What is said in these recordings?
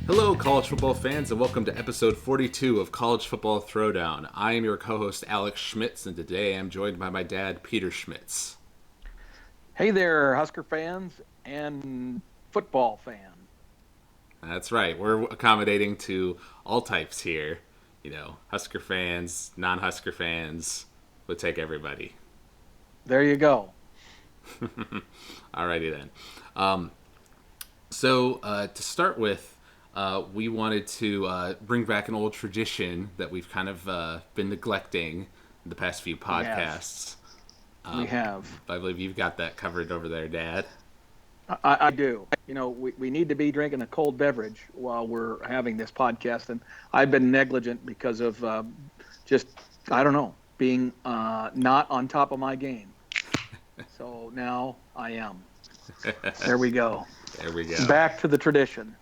Hello, college football fans, and welcome to episode 42 of College Football Throwdown. I am your co-host, Alex Schmitz, and today I am joined by my dad, Peter Schmitz. Hey there, Husker fans and football fans. That's right. We're accommodating to all types here. You know, Husker fans, non-Husker fans. We'll take everybody. There you go. Alrighty then. So to start with, we wanted to bring back an old tradition that we've kind of been neglecting in the past few podcasts. We have. I believe you've got that covered over there, Dad. I do. You know, we need to be drinking a cold beverage while we're having this podcast, and I've been negligent because of being not on top of my game. So now I am. There we go. There we go. Back to the tradition.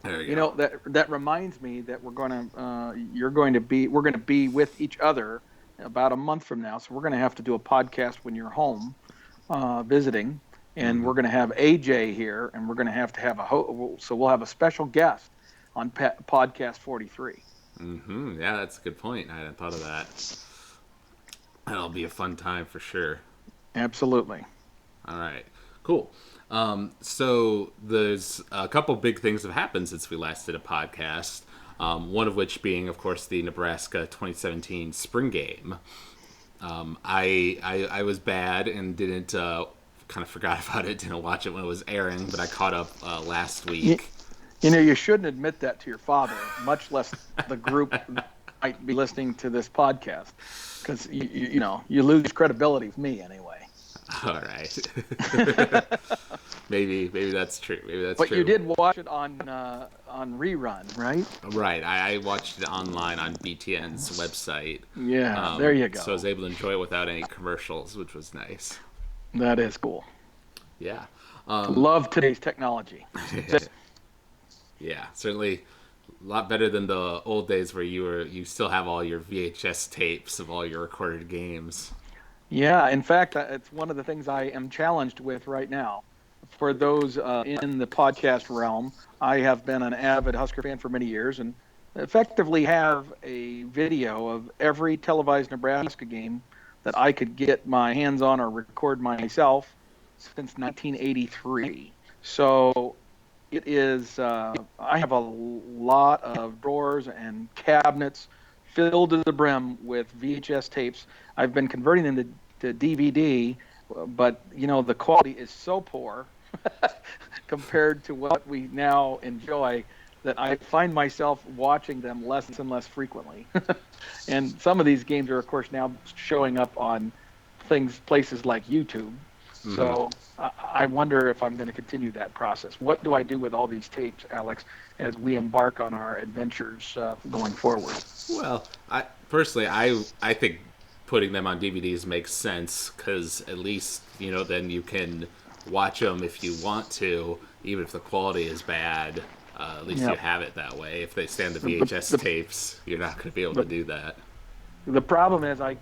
There we go. You know, that reminds me that we're going to be with each other about a month from now. So we're going to have to do a podcast when you're home visiting, and we're going to have AJ here, and we're going to have so we'll have a special guest on podcast 43. Mm-hmm. Yeah, that's a good point. I hadn't thought of that. That'll be a fun time for sure. Absolutely. All right. Cool. So there's a couple big things that have happened since we last did a podcast. One of which being, of course, the Nebraska 2017 spring game. I was bad and didn't kind of forgot about it. Didn't watch it when it was airing, but I caught up last week. You know, you shouldn't admit that to your father, much less the group might be listening to this podcast, because you lose credibility with me anyway. All right. maybe that's true. But you did watch it on rerun, right? Right. I watched it online on BTN's website. Yeah, there you go. So I was able to enjoy it without any commercials, which was nice. That is cool. Yeah. Love today's technology. Yeah, certainly a lot better than the old days where you still have all your VHS tapes of all your recorded games. Yeah, in fact, it's one of the things I am challenged with right now. For those in the podcast realm, I have been an avid Husker fan for many years and effectively have a video of every televised Nebraska game that I could get my hands on or record myself since 1983. So it is, I have a lot of drawers and cabinets filled to the brim with VHS tapes. I've been converting them to DVD, but the quality is so poor compared to what we now enjoy that I find myself watching them less and less frequently. And some of these games are, of course, now showing up on places like YouTube. Mm-hmm. So I wonder if I'm going to continue that process. What do I do with all these tapes, Alex, as we embark on our adventures going forward? Well, I think putting them on DVDs makes sense because at least, then you can watch them if you want to, even if the quality is bad. At least you have it that way. If they stay on the VHS tapes, you're not going to be able to do that. The problem is I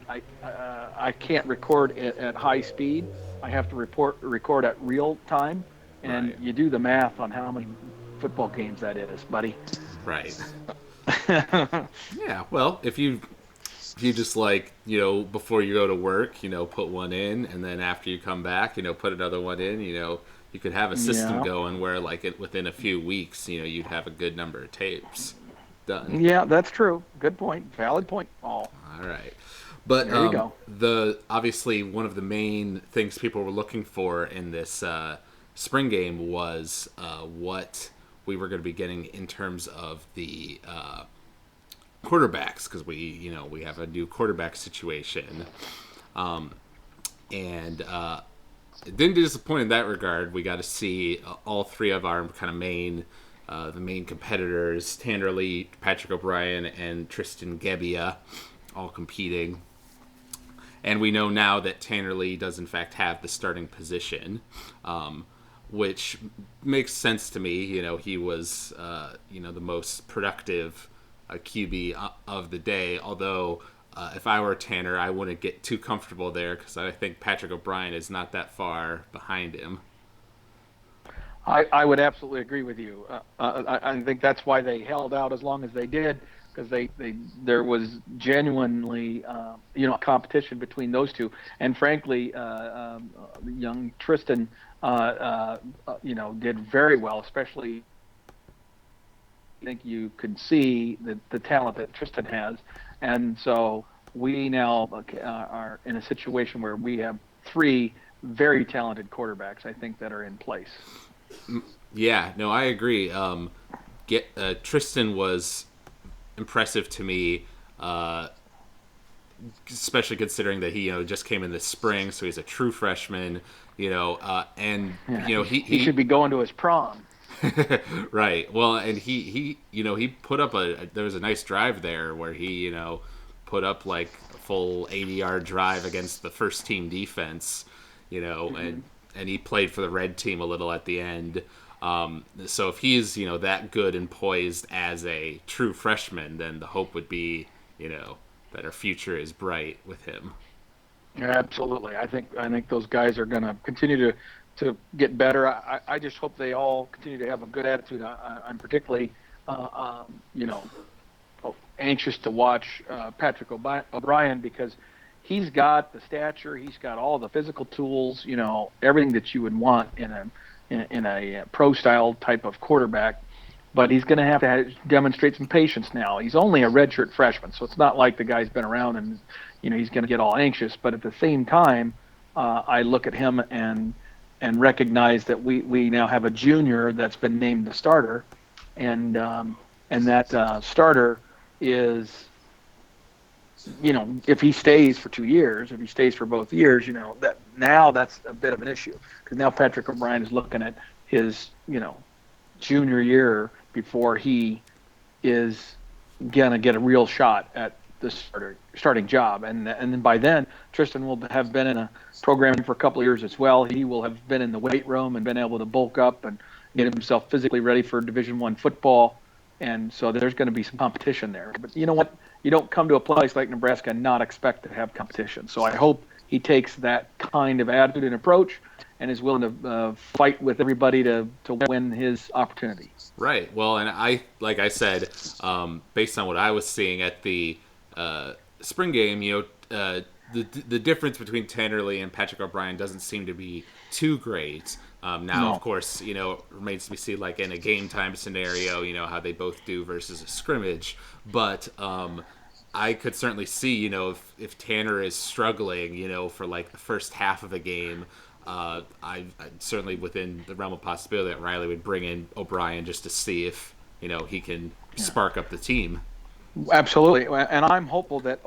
can't record it at high speed. I have to record at real time, and You do the math on how many football games that is, buddy. Right. Yeah. Well, if you just before you go to work, put one in, and then after you come back, put another one in, you could have a system going where within a few weeks, you'd have a good number of tapes done. Yeah, that's true. Good point. Valid point, Paul. All right. But there you go. Obviously one of the main things people were looking for in this spring game was what we were going to be getting in terms of the quarterbacks, because we have a new quarterback situation, and it didn't disappoint in that regard. We got to see all three of our kind of the main competitors, Tanner Lee, Patrick O'Brien, and Tristan Gebbia, all competing. And we know now that Tanner Lee does in fact have the starting position, which makes sense to me. He was the most productive QB of the day, although if I were Tanner, I wouldn't get too comfortable there because I think Patrick O'Brien is not that far behind him. I would absolutely agree with you. I think that's why they held out as long as they did, because there was genuinely competition between those two, and frankly, young Tristan did very well, especially. I think you could see the talent that Tristan has, and so we now are in a situation where we have three very talented quarterbacks, I think, that are in place. Yeah, no, I agree. Tristan was impressive to me, especially considering that he just came in this spring, so he's a true freshman. And he should be going to his prom. Right. Well, and he put up there was a nice drive there where he put up like a full 80-yard drive against the first team defense, and he played for the red team a little at the end. So if he's that good and poised as a true freshman, then the hope would be that our future is bright with him. Yeah, absolutely. I think those guys are going to continue to get better. I just hope they all continue to have a good attitude. I'm particularly anxious to watch Patrick O'Brien, because he's got the stature, he's got all the physical tools, everything that you would want in a pro style type of quarterback. But he's going to have to demonstrate some patience now. He's only a redshirt freshman, so it's not like the guy's been around and he's going to get all anxious. But at the same time, I look at him and recognize that we now have a junior that's been named the starter, and that starter is, if he stays for 2 years, if he stays for both years, that's a bit of an issue, because now Patrick O'Brien is looking at his junior year before he is gonna get a real shot at the starting job, and then by then Tristan will have been in a program for a couple of years as well. He will have been in the weight room and been able to bulk up and get himself physically ready for Division I football, and so there's going to be some competition there. But you know what? You don't come to a place like Nebraska and not expect to have competition. So I hope he takes that kind of attitude and approach and is willing to fight with everybody to win his opportunity. Right. Well, and like I said, based on what I was seeing at the spring game, the difference between Tannerly and Patrick O'Brien doesn't seem to be too great. Now, No. Of course, remains to be seen, like in a game time scenario, how they both do versus a scrimmage. But I could certainly see, if Tanner is struggling, for like the first half of a game, I certainly within the realm of possibility that Riley would bring in O'Brien just to see if he can spark up the team. Absolutely, and I'm hopeful that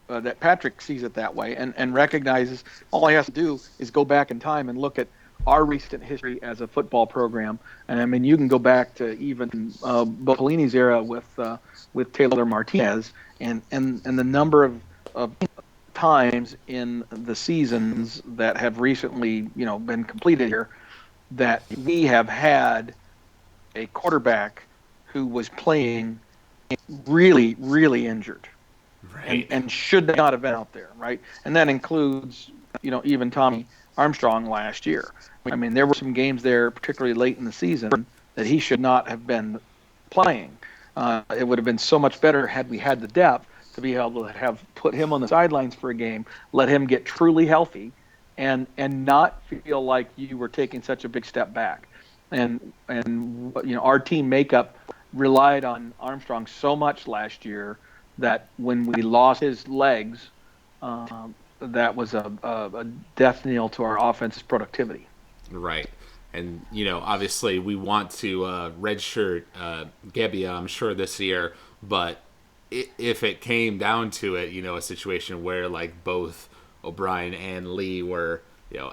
that Patrick sees it that way and recognizes all he has to do is go back in time and look at our recent history as a football program. And I mean, you can go back to even Bo Pelini's era with Taylor Martinez, and the number of times in the seasons that have recently been completed here that we have had a quarterback who was playing really, really injured, Right. and should not have been out there, right? And that includes, even Tommy Armstrong last year. I mean, there were some games there, particularly late in the season, that he should not have been playing. It would have been so much better had we had the depth to be able to have put him on the sidelines for a game, let him get truly healthy, and not feel like you were taking such a big step back. And our team makeup relied on Armstrong so much last year that when we lost his legs, that was a death knell to our offense's productivity. Right. And, obviously we want to redshirt Gebbia, I'm sure, this year. But if it came down to it, a situation where, like, both O'Brien and Lee were,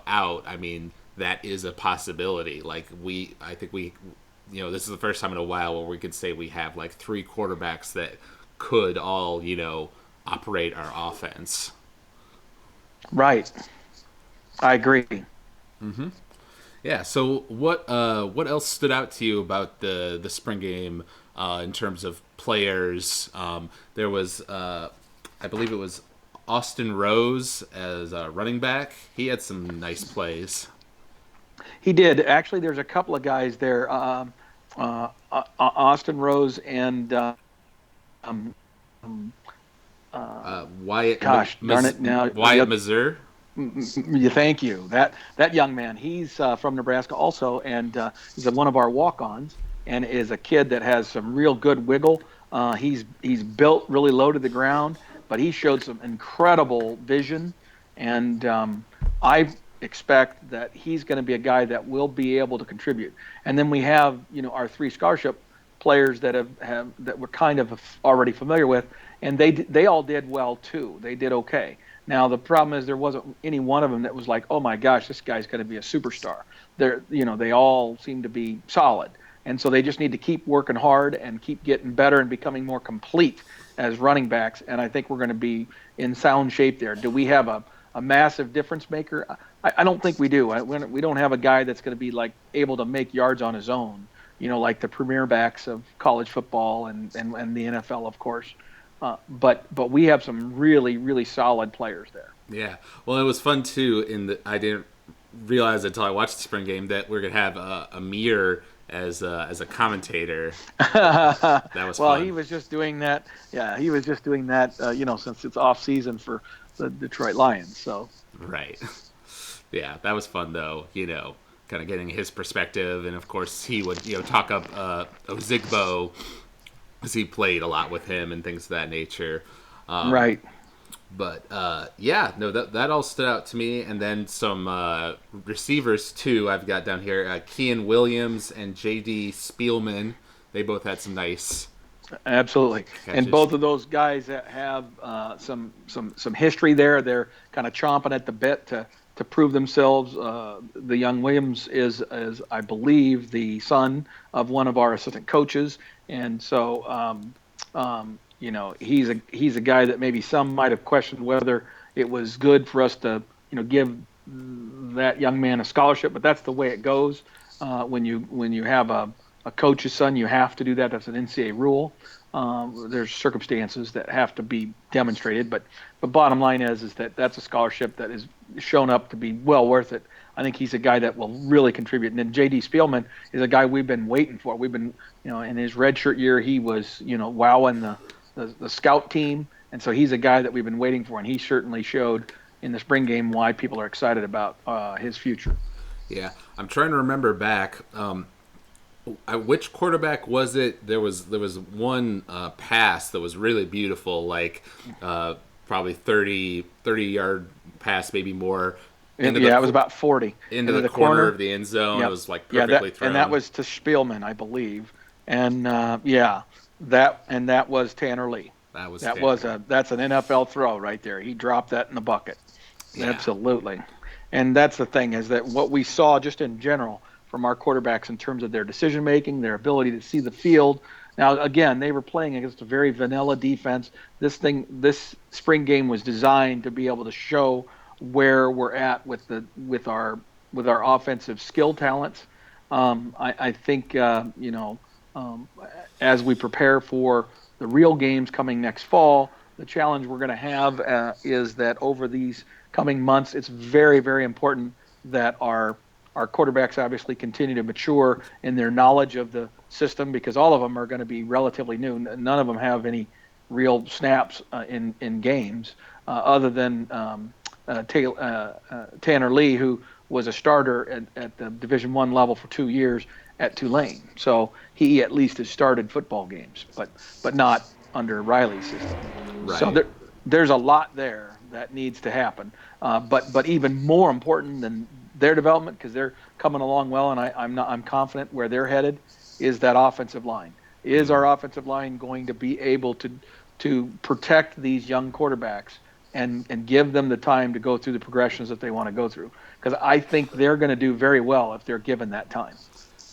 out, I mean, that is a possibility. Like, I think this is the first time in a while where we could say we have, like, three quarterbacks that could all, operate our offense. Right. I agree. Mm-hmm. Yeah. So what else stood out to you about the spring game in terms of players? There was I believe it was Austin Rose as a running back. He had some nice plays. He did. Actually, there's a couple of guys there. Austin Rose and um, Wyatt, gosh darn it now. Wyatt Mazur. You thank you. That young man, he's from Nebraska also, and he's one of our walk-ons, and is a kid that has some real good wiggle. He's built really low to the ground, but he showed some incredible vision, and I expect that he's going to be a guy that will be able to contribute. And then we have our three scholarship players that have that we're kind of already familiar with, and they all did well too. They did okay. Now the problem is there wasn't any one of them that was like, oh my gosh, this guy's going to be a superstar. They all seem to be solid, and so they just need to keep working hard and keep getting better and becoming more complete as running backs. And I think we're going to be in sound shape there. Do we have a massive difference maker? I don't think we do. We don't have a guy that's going to be like able to make yards on his own, like the premier backs of college football and the NFL, of course. But we have some really, really solid players there. Yeah. Well, it was fun too. I didn't realize until I watched the spring game that we're gonna have Amir as a commentator. That was well, fun. he was just doing that. Yeah, he was just doing that. Since it's off season for the Detroit Lions. So. Right. Yeah, that was fun though. Kind of getting his perspective, and of course he would talk up Ozigbo, because he played a lot with him and things of that nature. Right. But that all stood out to me. And then some receivers too. I've got down here Kean Williams and J.D. Spielman. They both had some nice. Absolutely, catches. And both of those guys that have some history there. They're kind of chomping at the bit to prove themselves. The young Williams is I believe the son of one of our assistant coaches, and so he's a guy that maybe some might have questioned whether it was good for us to give that young man a scholarship, but that's the way it goes. When you have a coach's son, you have to do that. That's an NCAA rule. There's circumstances that have to be demonstrated, but bottom line is that that's a scholarship that is shown up to be well worth it. I think he's a guy that will really contribute. And then J.D. Spielman is a guy we've been waiting for. We've been, in his redshirt year, he was, wowing the scout team, and so he's a guy that we've been waiting for, and he certainly showed in the spring game why people are excited about his future. Yeah, I'm trying to remember back. Which quarterback was it? There was one pass that was really beautiful, like probably 30 yard pass, maybe more. It was about 40 into the corner of the end zone. Yep. It was like perfectly thrown, and that was to Spielman, I believe. And that was Tanner Lee. That's an NFL throw right there. He dropped that in the bucket. Yeah. Absolutely. And that's the thing, is that what we saw just in general from our quarterbacks in terms of their decision making, their ability to see the field. Now, again, they were playing against a very vanilla defense. This spring game was designed to be able to show where we're at with our offensive skill talents. I think as we prepare for the real games coming next fall, the challenge we're going to have is that over these coming months, it's very, very important that our quarterbacks obviously continue to mature in their knowledge of the system, because all of them are going to be relatively new. None of them have any real snaps in games other than Tanner Lee, who was a starter at the Division I level for 2 years at Tulane. So he at least has started football games, but not under Riley's system. Right. So there's a lot there that needs to happen. But even more important than their development, because they're coming along well, and I'm confident where they're headed, is that offensive line. Is our offensive line going to be able to protect these young quarterbacks and give them the time to go through the progressions that they want to go through? Because I think they're going to do very well if they're given that time.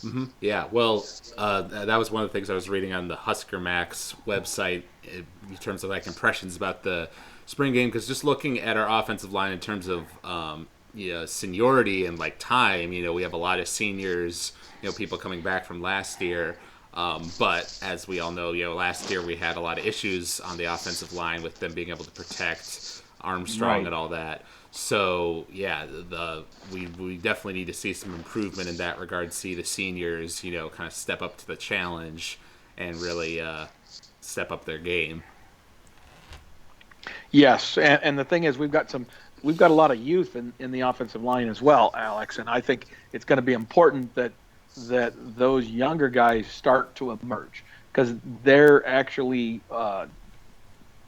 Mm-hmm. Yeah, well, that was one of the things I was reading on the Husker Max website in terms of like impressions about the spring game, because just looking at our offensive line in terms of seniority and like time, we have a lot of seniors, people coming back from last year. But as we all know, last year we had a lot of issues on the offensive line with them being able to protect Armstrong Right. and all that. So yeah, we definitely need to see some improvement in that regard. See the seniors, kind of step up to the challenge and really step up their game. Yes, and the thing is, we've got a lot of youth in the offensive line as well, Alex, and I think it's going to be important that those younger guys start to emerge because they're actually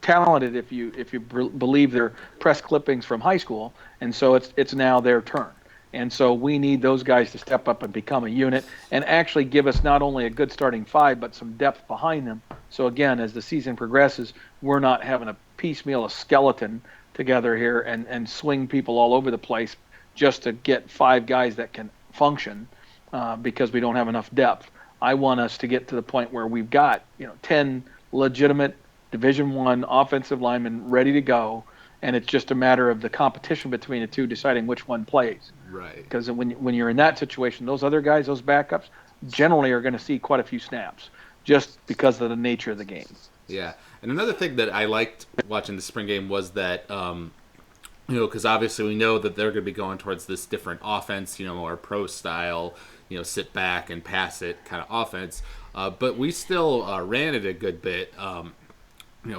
talented if you believe their press clippings from high school, and so it's now their turn. And so we need those guys to step up and become a unit and actually give us not only a good starting five, but some depth behind them. So again, as the season progresses, we're not having a piecemeal, a skeleton together here and swing people all over the place just to get five guys that can function because we don't have enough depth. I want us to get to the point where we've got 10 legitimate Division One offensive linemen ready to go, and it's just a matter of the competition between the two deciding which one plays. Right. Because when you're in that situation, those other guys, those backups, generally are going to see quite a few snaps just because of the nature of the game. Yeah, and another thing that I liked watching the spring game was that because obviously we know that they're going to be going towards this different offense, more pro style, sit back and pass it kind of offense. But we still ran it a good bit.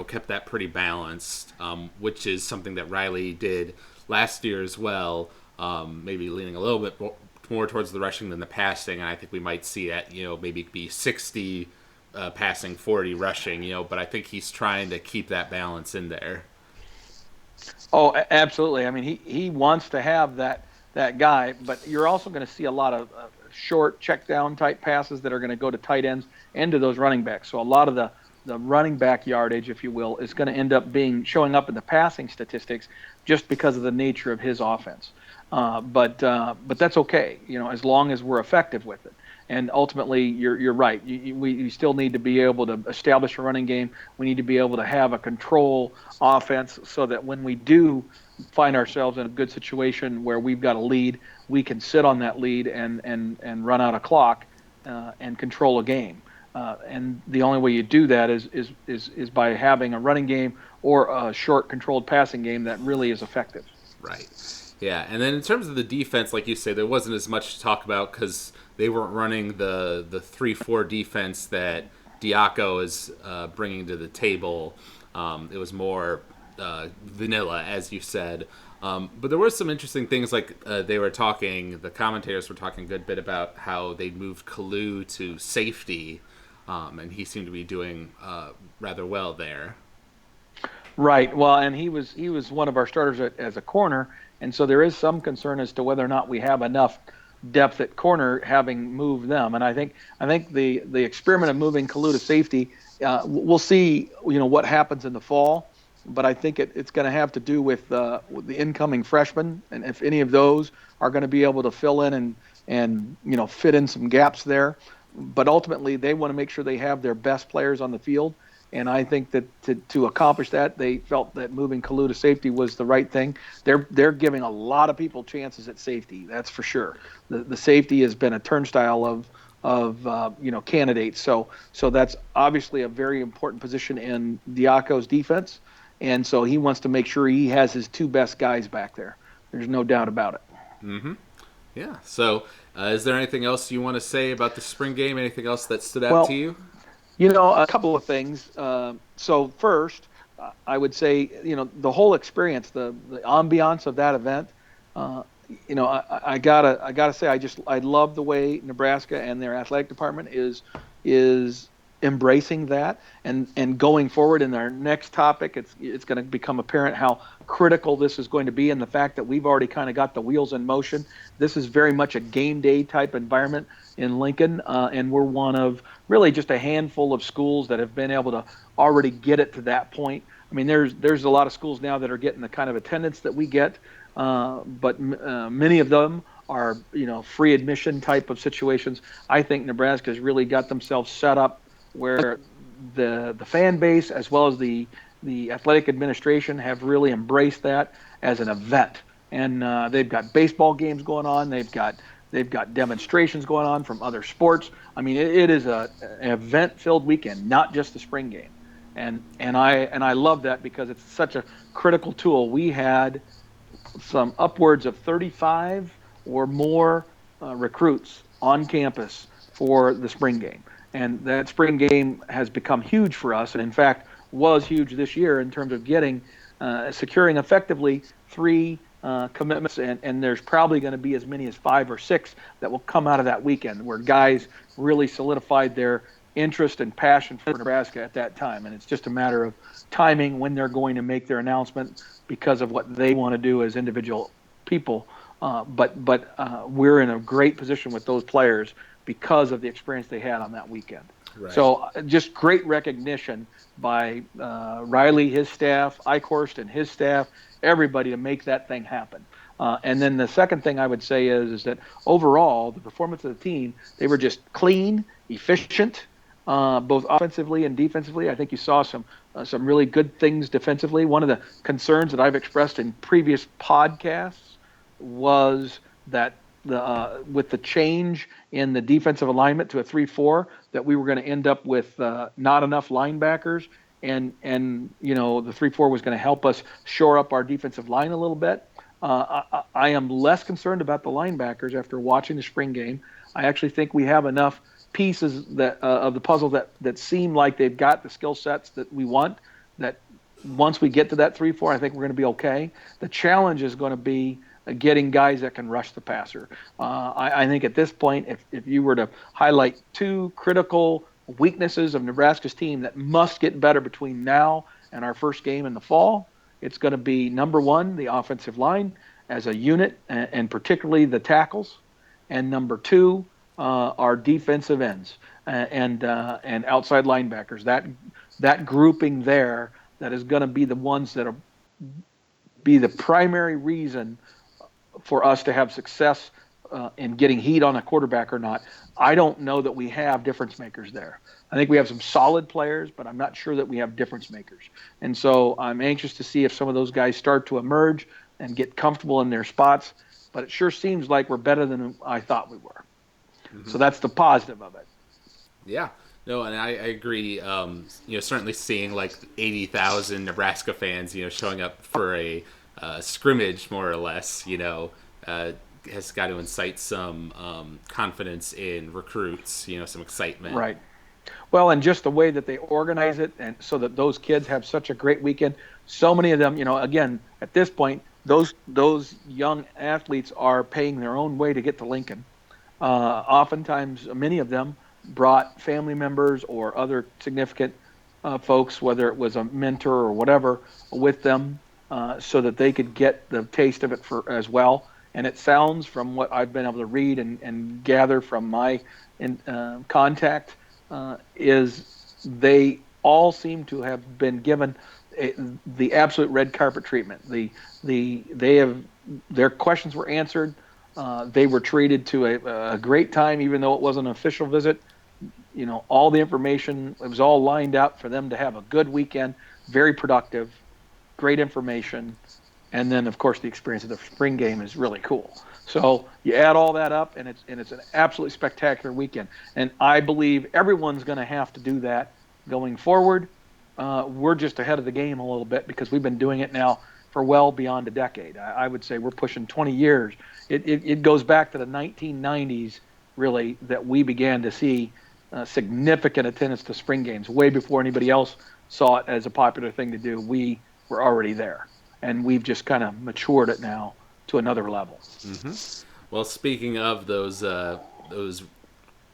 Kept that pretty balanced, which is something that Riley did last year as well. Maybe leaning a little bit more towards the rushing than the passing, and I think we might see that maybe be 60 passing, 40 rushing. But I think he's trying to keep that balance in there. Oh, absolutely. I mean, he wants to have that guy, but you're also going to see a lot of short check down type passes that are going to go to tight ends and to those running backs. So a lot of the running back yardage, if you will, is going to end up showing up in the passing statistics just because of the nature of his offense. But that's okay, as long as we're effective with it. And ultimately, you're right. We still need to be able to establish a running game. We need to be able to have a control offense so that when we do find ourselves in a good situation where we've got a lead, we can sit on that lead and run out a clock and control a game. And the only way you do that is by having a running game or a short, controlled passing game that really is effective. Right. Yeah, and then in terms of the defense, like you say, there wasn't as much to talk about because they weren't running the 3-4 defense that Diaco is bringing to the table. It was more vanilla, as you said. But there were some interesting things, like the commentators were talking a good bit about how they moved Kalu to safety, and he seemed to be doing rather well there. Right. Well, and he was one of our starters as a corner, and so there is some concern as to whether or not we have enough depth at corner, having moved them. And I think the experiment of moving Kalu to safety, we'll see what happens in the fall, but I think it's going to have to do with the incoming freshmen, and if any of those are going to be able to fill in and fit in some gaps there. But ultimately, they want to make sure they have their best players on the field. And I think that to accomplish that, they felt that moving Kalu to safety was the right thing. They're giving a lot of people chances at safety, that's for sure. The safety has been a turnstile of candidates. So that's obviously a very important position in Diaco's defense, and so he wants to make sure he has his two best guys back there. There's no doubt about it. Mm-hmm. Yeah. So, is there anything else you want to say about the spring game? Anything else that stood out to you? A couple of things. So first, I would say, the whole experience, the ambiance of that event. I gotta say, I love the way Nebraska and their athletic department is embracing that and going forward in our next topic. It's going to become apparent how critical this is going to be, and the fact that we've already kind of got the wheels in motion. This is very much a game day type environment in Lincoln, and we're one of really just a handful of schools that have been able to already get it to that point. I mean, there's a lot of schools now that are getting the kind of attendance that we get, but many of them are free admission type of situations. I think Nebraska's really got themselves set up where the fan base as well as the athletic administration have really embraced that as an event. And they've got baseball games going on. They've got They've got demonstrations going on from other sports. I mean, it is an event-filled weekend, not just the spring game. And I love that because it's such a critical tool. We had some upwards of 35 or more recruits on campus for the spring game. And that spring game has become huge for us, and in fact was huge this year in terms of securing effectively three commitments, and there's probably going to be as many as 5 or 6 that will come out of that weekend where guys really solidified their interest and passion for Nebraska at that time. And it's just a matter of timing when they're going to make their announcement because of what they want to do as individual people. But we're in a great position with those players because of the experience they had on that weekend. Right. So just great recognition by Riley, his staff, Eichhorst and his staff, everybody to make that thing happen. And then the second thing I would say is that overall, the performance of the team, they were just clean, efficient, both offensively and defensively. I think you saw some really good things defensively. One of the concerns that I've expressed in previous podcasts was that with the change in the defensive alignment to a 3-4, that we were going to end up with not enough linebackers, and the 3-4 was going to help us shore up our defensive line a little bit. I am less concerned about the linebackers after watching the spring game. I actually think we have enough pieces that of the puzzle that seem like they've got the skill sets that we want, that once we get to that 3-4, I think we're going to be okay. The challenge is going to be getting guys that can rush the passer. I think at this point, if you were to highlight 2 critical weaknesses of Nebraska's team that must get better between now and our first game in the fall, it's going to be, number 1, the offensive line as a unit, and particularly the tackles, and number 2, our defensive ends and outside linebackers. That grouping there, that is going to be the ones that be the primary reason for us to have success in getting heat on a quarterback or not. I don't know that we have difference makers there. I think we have some solid players, but I'm not sure that we have difference makers. And so I'm anxious to see if some of those guys start to emerge and get comfortable in their spots. But it sure seems like we're better than I thought we were. Mm-hmm. So that's the positive of it. Yeah. No, and I agree. Certainly seeing like 80,000 Nebraska fans, showing up for a scrimmage, more or less, has got to incite some confidence in recruits, some excitement. Right. Well, and just the way that they organize it, and so that those kids have such a great weekend. So many of them, again, at this point, those young athletes are paying their own way to get to Lincoln. Oftentimes, many of them brought family members or other significant folks, whether it was a mentor or whatever, with them, so that they could get the taste of it as well. And it sounds, from what I've been able to read and gather from my contact, is they all seem to have been given the absolute red carpet treatment. Their questions were answered. They were treated to a great time, even though it wasn't an official visit. All the information, it was all lined up for them to have a good weekend, very productive, great information. And then, of course, the experience of the spring game is really cool. So you add all that up, and it's an absolutely spectacular weekend. And I believe everyone's going to have to do that going forward. We're just ahead of the game a little bit because we've been doing it now for well beyond a decade. I would say we're pushing 20 years. It goes back to the 1990s, really, that we began to see significant attendance to spring games. Way before anybody else saw it as a popular thing to do, we were already there. And we've just kind of matured it now to another level. Mm-hmm. Well, speaking of those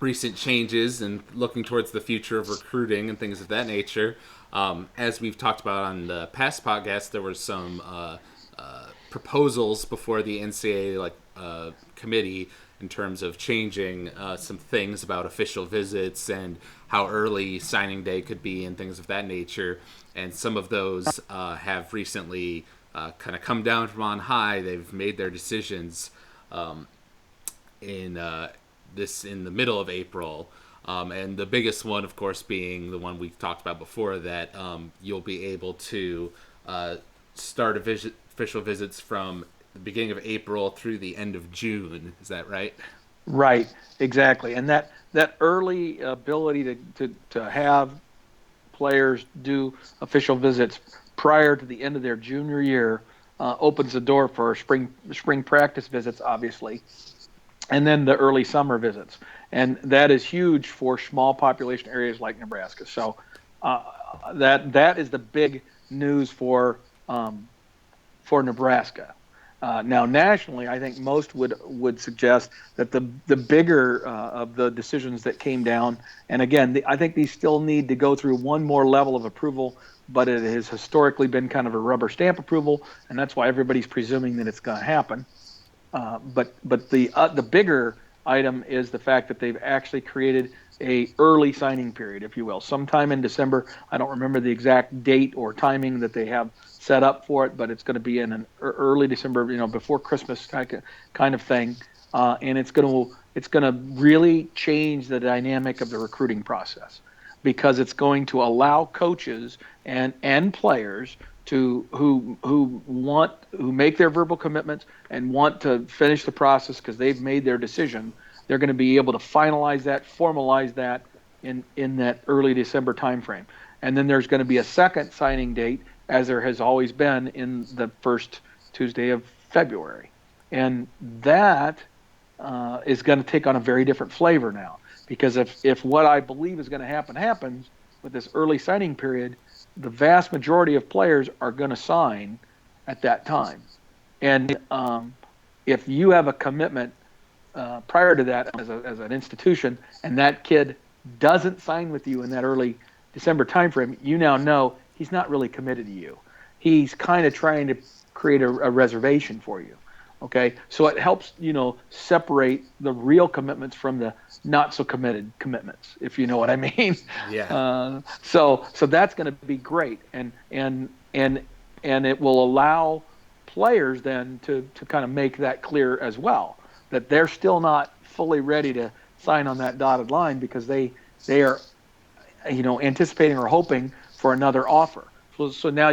recent changes and looking towards the future of recruiting and things of that nature, as we've talked about on the past podcast, there were some proposals before the NCAA committee in terms of changing some things about official visits and how early signing day could be and things of that nature. And some of those have recently kind of come down from on high. They've made their decisions in the middle of April. And the biggest one, of course, being the one we've talked about before, that you'll be able to start official visits from the beginning of April through the end of June. Is that right? Right, exactly. And that early ability to have players do official visits prior to the end of their junior year opens the door for spring practice visits, obviously, and then the early summer visits, and that is huge for small population areas like Nebraska. So uh, that is the big news um, for Nebraska. Now, nationally, I think most would suggest that the bigger of the decisions that came down, and again, I think these still need to go through one more level of approval, but it has historically been kind of a rubber stamp approval, and that's why everybody's presuming that it's going to happen. But the bigger item is the fact that they've actually created a early signing period, if you will, sometime in December. I don't remember the exact date or timing that they have set up for it, but it's going to be in an early December, before Christmas kind of thing, and it's going to really change the dynamic of the recruiting process because it's going to allow coaches and players to who make their verbal commitments and want to finish the process because they've made their decision. They're going to be able to finalize that, formalize that in that early December timeframe. And then there's going to be a second signing date, as there has always been, in the first Tuesday of February. And that is going to take on a very different flavor now. Because if what I believe is going to happens with this early signing period, the vast majority of players are going to sign at that time. And if you have a commitment prior to that as an institution, and that kid doesn't sign with you in that early December timeframe, you now know he's not really committed to you. He's kind of trying to create a reservation for you. Okay, so it helps separate the real commitments from the not so committed commitments, if you know what I mean. Yeah. So that's going to be great, and it will allow players then to kind of make that clear as well, that they're still not fully ready to sign on that dotted line because they are anticipating or hoping for another offer. So now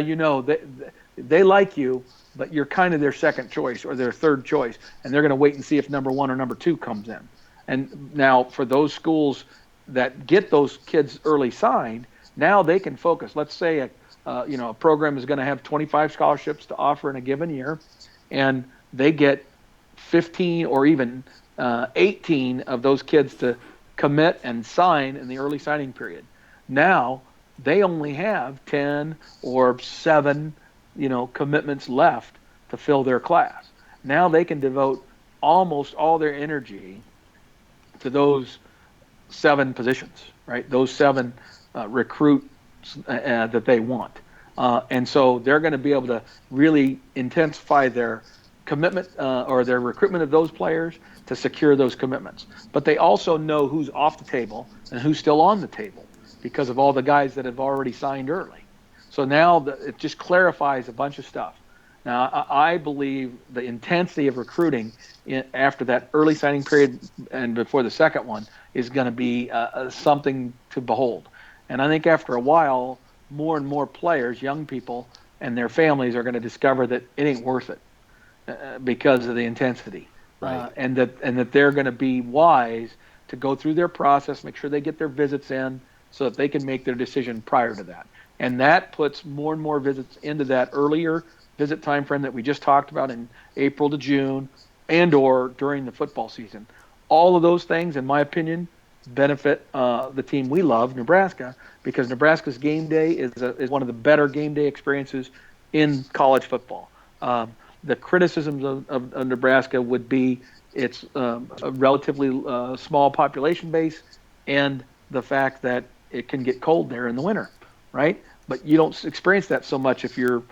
they like you, but you're kind of their second choice or their third choice, and they're going to wait and see if number one or number two comes in. And now for those schools that get those kids early signed, now they can focus. Let's say a program is going to have 25 scholarships to offer in a given year, and they get 15 or even 18 of those kids to commit and sign in the early signing period. Now they only have 10 or 7 commitments left to fill their class. Now they can devote almost all their energy to those 7 positions, right? Those 7 recruits that they want. And so they're going to be able to really intensify their commitment or their recruitment of those players to secure those commitments. But they also know who's off the table and who's still on the table because of all the guys that have already signed early. So now it just clarifies a bunch of stuff. Now, I believe the intensity of recruiting after that early signing period and before the second one is going to be something to behold. And I think after a while, more and more players, young people, and their families are going to discover that it ain't worth it because of the intensity. Right. And that they're going to be wise to go through their process, make sure they get their visits in so that they can make their decision prior to that. And that puts more and more visits into that earlier visit time frame that we just talked about in April to June and or during the football season. All of those things, in my opinion, benefit the team we love, Nebraska, because Nebraska's game day is one of the better game day experiences in college football. The criticisms of Nebraska would be its a relatively small population base and the fact that it can get cold there in the winter, right? But you don't experience that so much if you're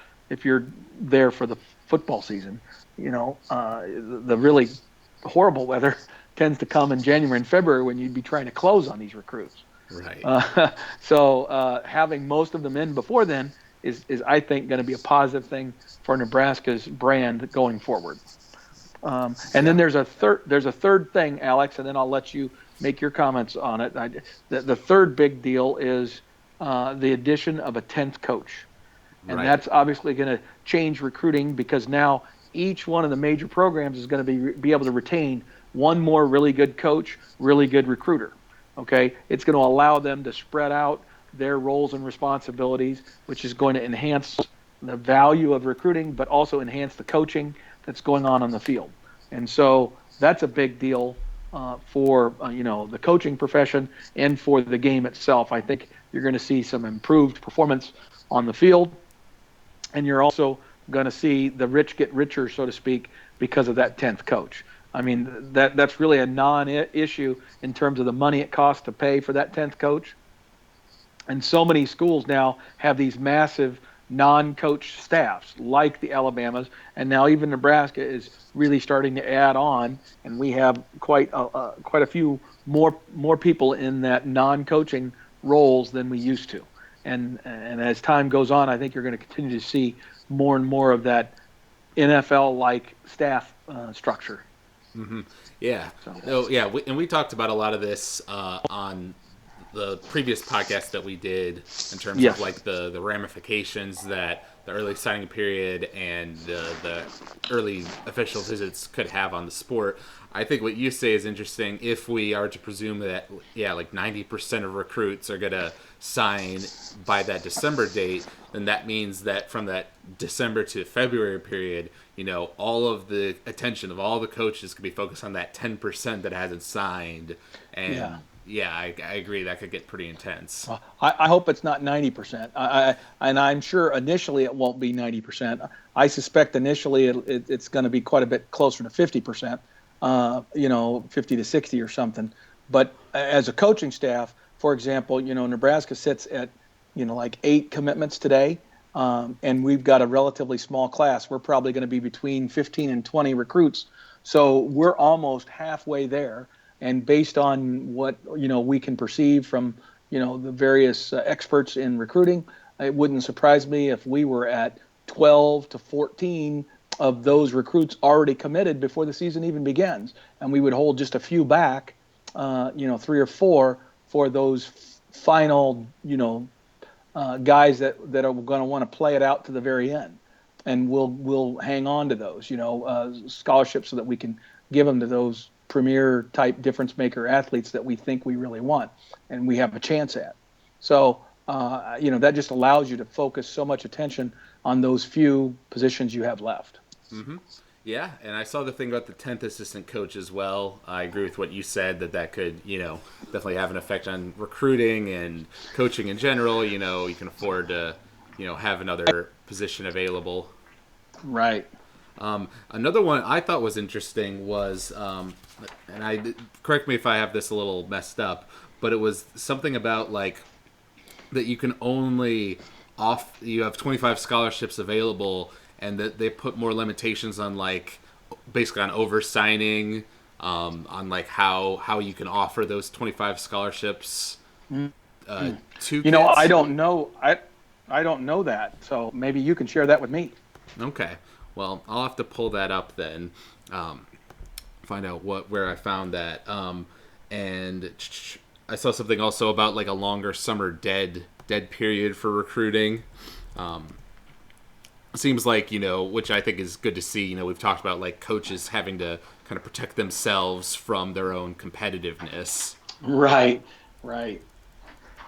there for the football season. The really horrible weather tends to come in January and February when you'd be trying to close on these recruits. Right. So having most of them in before then is I think going to be a positive thing for Nebraska's brand going forward. And then there's a third thing, Alex, and then I'll let you make your comments on it. The third big deal is the addition of a 10th coach. And Right. that's obviously going to change recruiting because now each one of the major programs is going to be able to retain one more really good coach, really good recruiter. Okay, it's going to allow them to spread out their roles and responsibilities, which is going to enhance the value of recruiting, but also enhance the coaching that's going on the field. And so that's a big deal for the coaching profession and for the game itself. I think you're going to see some improved performance on the field, and you're also going to see the rich get richer, so to speak, because of that 10th coach. I mean, that's really a non-issue in terms of the money it costs to pay for that 10th coach. And so many schools now have these massive non-coach staffs, like the Alabamas, and now even Nebraska is really starting to add on, and we have quite a few more people in that non-coaching roles than we used to. And as time goes on, I think you're going to continue to see more and more of that NFL-like staff structure. Mm-hmm. Yeah. So, yeah, we talked about a lot of this on the previous podcast that we did in terms of like the ramifications that the early signing period and the early official visits could have on the sport. I think what you say is interesting. If we are to presume that, like 90% of recruits are going to sign by that December date, then that means that from that December to February period, all of the attention of all the coaches could be focused on that 10% that hasn't signed. And I agree that could get pretty intense. I hope it's not 90%. And I'm sure initially it won't be 90%. I suspect initially it's going to be quite a bit closer to 50%. 50 to 60 or something. But as a coaching staff, for example, Nebraska sits at, like 8 commitments today. And we've got a relatively small class. We're probably going to be between 15 and 20 recruits. So we're almost halfway there. And based on what, we can perceive from, the various experts in recruiting, it wouldn't surprise me if we were at 12 to 14 of those recruits already committed before the season even begins. And we would hold just a few back, 3 or 4 for those final, guys that are going to want to play it out to the very end. And we'll hang on to those, scholarships so that we can give them to those premier type difference maker athletes that we think we really want and we have a chance at. So, that just allows you to focus so much attention on those few positions you have left. Mm-hmm. Yeah, and I saw the thing about the 10th assistant coach as well. I agree with what you said that could, definitely have an effect on recruiting and coaching in general. You can afford to, have another position available. Right. Another one I thought was interesting was, and correct me if I have this a little messed up, but it was something about like that you can only you have 25 scholarships available, and that they put more limitations on like basically on oversigning, on like how you can offer those 25 scholarships to kids. I don't know. I don't know that. So maybe you can share that with me. Okay. Well, I'll have to pull that up then, find out where I found that. And I saw something also about like a longer summer dead period for recruiting. Seems like, which I think is good to see. We've talked about like coaches having to kind of protect themselves from their own competitiveness. Right.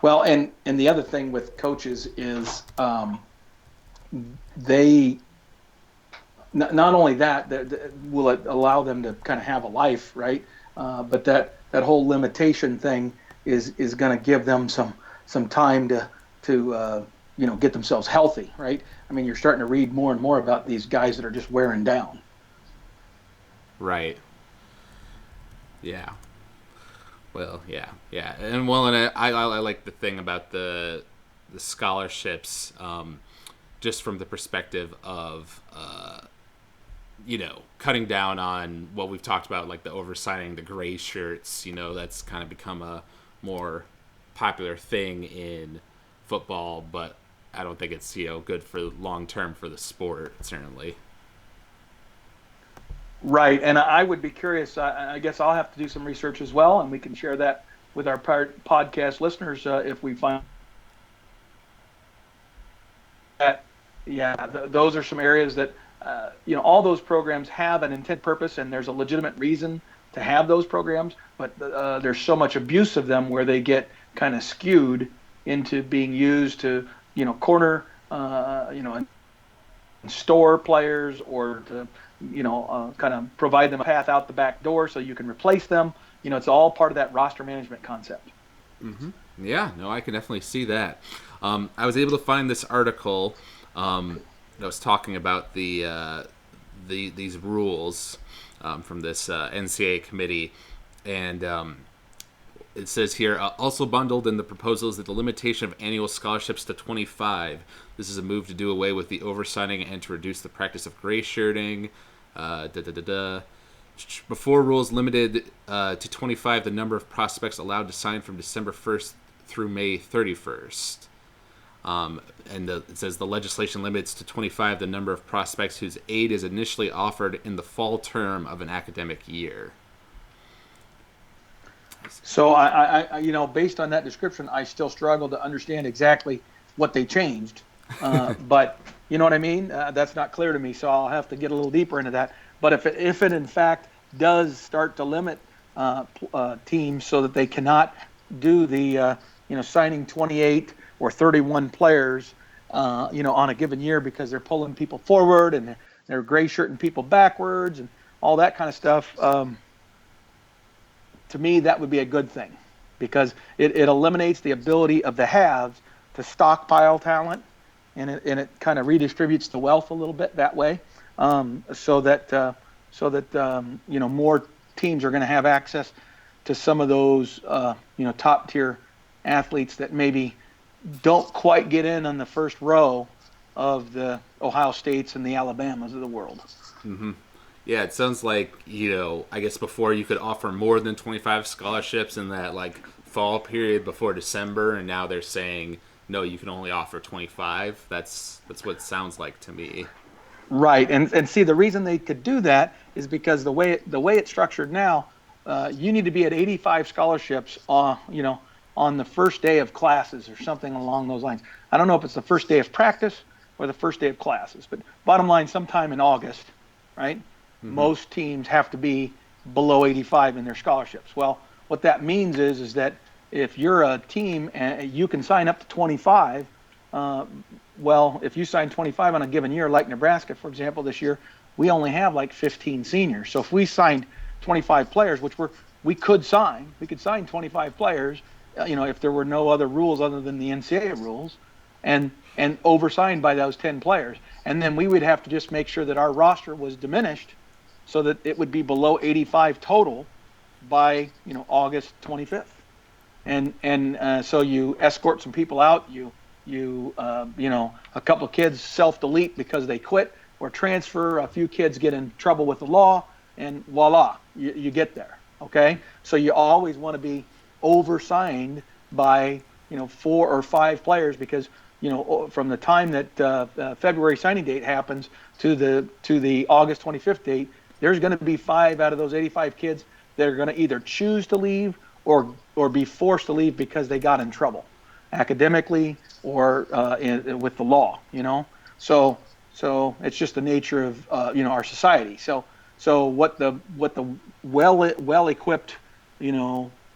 Well, and the other thing with coaches is they not only that will it allow them to kind of have a life, right? But that whole limitation thing is going to give them some time to get themselves healthy, right? I mean, you're starting to read more and more about these guys that are just wearing down. Right. Yeah. Well, yeah. And I like the thing about the scholarships, just from the perspective of, cutting down on what we've talked about, like the oversigning, the gray shirts. That's kind of become a more popular thing in football, but I don't think it's good for long term for the sport, certainly. Right, and I would be curious. I guess I'll have to do some research as well, and we can share that with our podcast listeners if we find that. Yeah, those are some areas that all those programs have an intent purpose, and there's a legitimate reason to have those programs, but there's so much abuse of them where they get kind of skewed into being used to, corner, and store players, or to, kind of provide them a path out the back door so you can replace them. It's all part of that roster management concept. Mm-hmm. Yeah, no, I can definitely see that. I was able to find this article that was talking about these rules from this NCAA committee, and it says here, also bundled in the proposal is the limitation of annual scholarships to 25. This is a move to do away with the oversigning and to reduce the practice of gray shirting. Before, rules limited to 25 the number of prospects allowed to sign from December 1st through May 31st. It says the legislation limits to 25 the number of prospects whose aid is initially offered in the fall term of an academic year. So I based on that description, I still struggle to understand exactly what they changed. But you know what I mean? That's not clear to me, so I'll have to get a little deeper into that. But if it in fact does start to limit teams so that they cannot do the signing 28 or 31 players on a given year because they're pulling people forward and they're gray shirting people backwards and all that kind of stuff, to me that would be a good thing, because it eliminates the ability of the haves to stockpile talent, and it kind of redistributes the wealth a little bit that way, so that more teams are going to have access to some of those top tier athletes that maybe don't quite get in on the first row of the Ohio States and the Alabamas of the world. Mm-hmm. Yeah, it sounds like, I guess before you could offer more than 25 scholarships in that fall period before December, and now they're saying no, you can only offer 25. That's what it sounds like to me. Right, and see, the reason they could do that is because the way it's structured now, you need to be at 85 scholarships on the first day of classes or something along those lines. I don't know if it's the first day of practice or the first day of classes, but bottom line, sometime in August, right? Mm-hmm. Most teams have to be below 85 in their scholarships. Well, what that means is that if you're a team and you can sign up to 25, well, if you sign 25 on a given year, like Nebraska, for example, this year, we only have 15 seniors. So if we signed 25 players, which we could sign 25 players, if there were no other rules other than the NCAA rules, and oversigned by those 10 players. And then we would have to just make sure that our roster was diminished so that it would be below 85 total by, August 25th. And so you escort some people out, a couple of kids self-delete because they quit or transfer, a few kids get in trouble with the law, and voila, you get there, okay? So you always want to be oversigned by 4 or 5 players, because from the time that February signing date happens to the August 25th date, there's going to be 5 out of those 85 kids that are going to either choose to leave or be forced to leave because they got in trouble academically or with the law. So it's just the nature of our society. So what the well equipped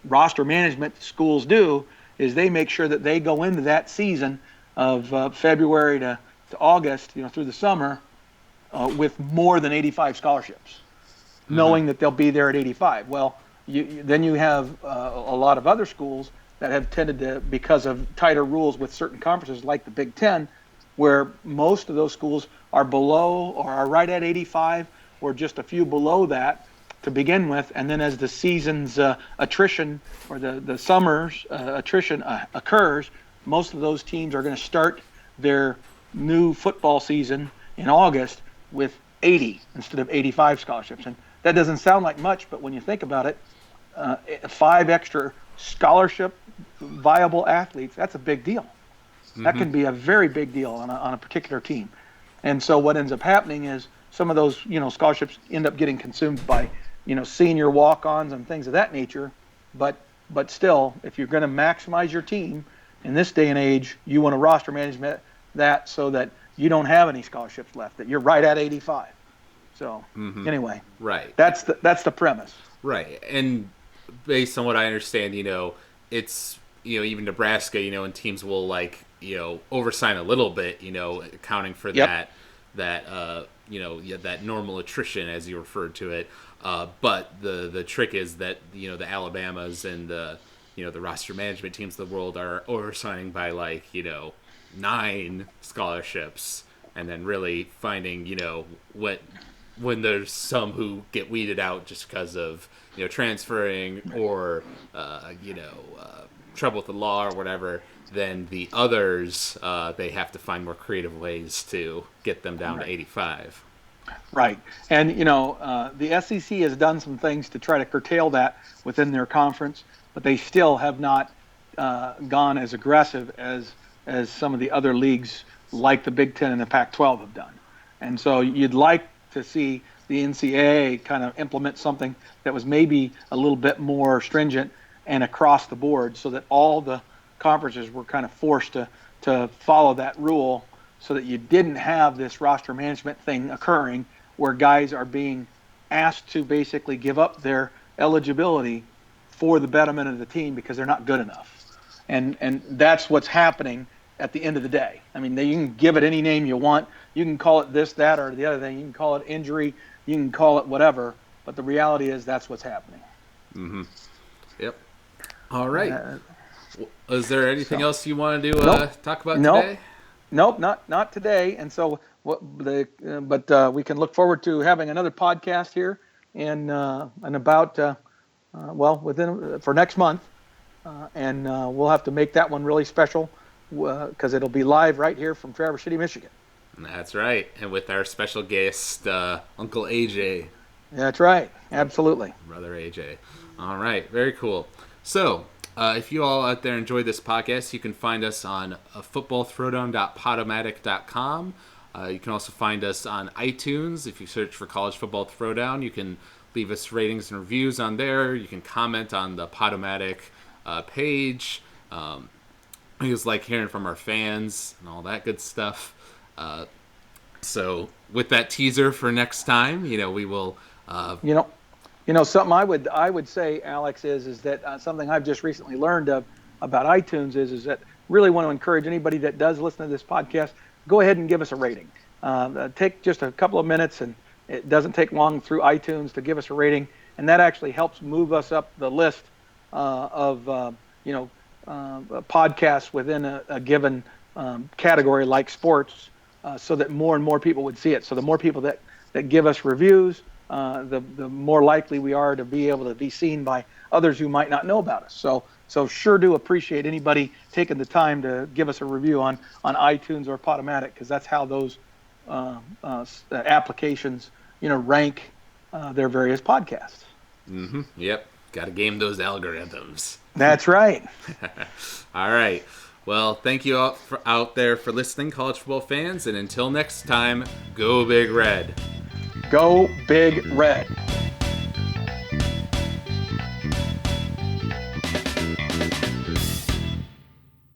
roster management schools do is they make sure that they go into that season of February to August, through the summer, with more than 85 scholarships, knowing that they'll be there at 85. Well, then you have a lot of other schools that have tended to, because of tighter rules with certain conferences like the Big Ten, where most of those schools are below or are right at 85 or just a few below that to begin with, and then as the season's attrition or the summer's attrition occurs, most of those teams are going to start their new football season in August with 80 instead of 85 scholarships. And that doesn't sound like much, but when you think about it, 5 extra scholarship viable athletes, that's a big deal. Mm-hmm. That can be a very big deal on a particular team. And so what ends up happening is some of those scholarships end up getting consumed by senior walk-ons and things of that nature. But still, if you're going to maximize your team in this day and age, you want to roster management that so that you don't have any scholarships left, that you're right at 85. So anyway, Right. that's the premise. Right. And based on what I understand, it's, even Nebraska, and teams will oversign a little bit, accounting for Yep. that normal attrition as you referred to it. But the trick is that, the Alabamas and the roster management teams of the world are oversigning by 9 scholarships, and then really finding, when there's some who get weeded out just because of transferring or trouble with the law or whatever, then the others they have to find more creative ways to get them down to 85. Right. And, the SEC has done some things to try to curtail that within their conference, but they still have not gone as aggressive as some of the other leagues like the Big Ten and the Pac-12 have done. And so you'd like to see the NCAA kind of implement something that was maybe a little bit more stringent and across the board, so that all the conferences were kind of forced to follow that rule, so that you didn't have this roster management thing occurring where guys are being asked to basically give up their eligibility for the betterment of the team because they're not good enough. And that's what's happening at the end of the day. I mean, you can give it any name you want. You can call it this, that, or the other thing. You can call it injury. You can call it whatever. But the reality is that's what's happening. Mm-hmm. Yep. All right. Is there anything else you wanted to talk about today? Nope, not today. And so, but we can look forward to having another podcast here in about for next month, and we'll have to make that one really special because it'll be live right here from Traverse City, Michigan. That's right, and with our special guest, Uncle AJ. That's right, absolutely. Brother AJ. All right, very cool. So, if you all out there enjoyed this podcast, you can find us on footballthrowdown.podomatic.com. You can also find us on iTunes. If you search for College Football Throwdown, you can leave us ratings and reviews on there. You can comment on the Podomatic page. We just like hearing from our fans and all that good stuff. So with that teaser for next time, we will... something I would say, Alex, is that something I've just recently learned about iTunes is that really want to encourage anybody that does listen to this podcast, go ahead and give us a rating. Take just a couple of minutes, and it doesn't take long through iTunes to give us a rating, and that actually helps move us up the list of podcasts within a given category like sports, so that more and more people would see it. So the more people that give us reviews, the more likely we are to be able to be seen by others who might not know about us. So sure do appreciate anybody taking the time to give us a review on iTunes or Podomatic, because that's how those applications rank their various podcasts. Mm-hmm. Yep. Got to game those algorithms. That's right. All right. Well, thank you all out there for listening, college football fans, and until next time, go Big Red. Go Big Red.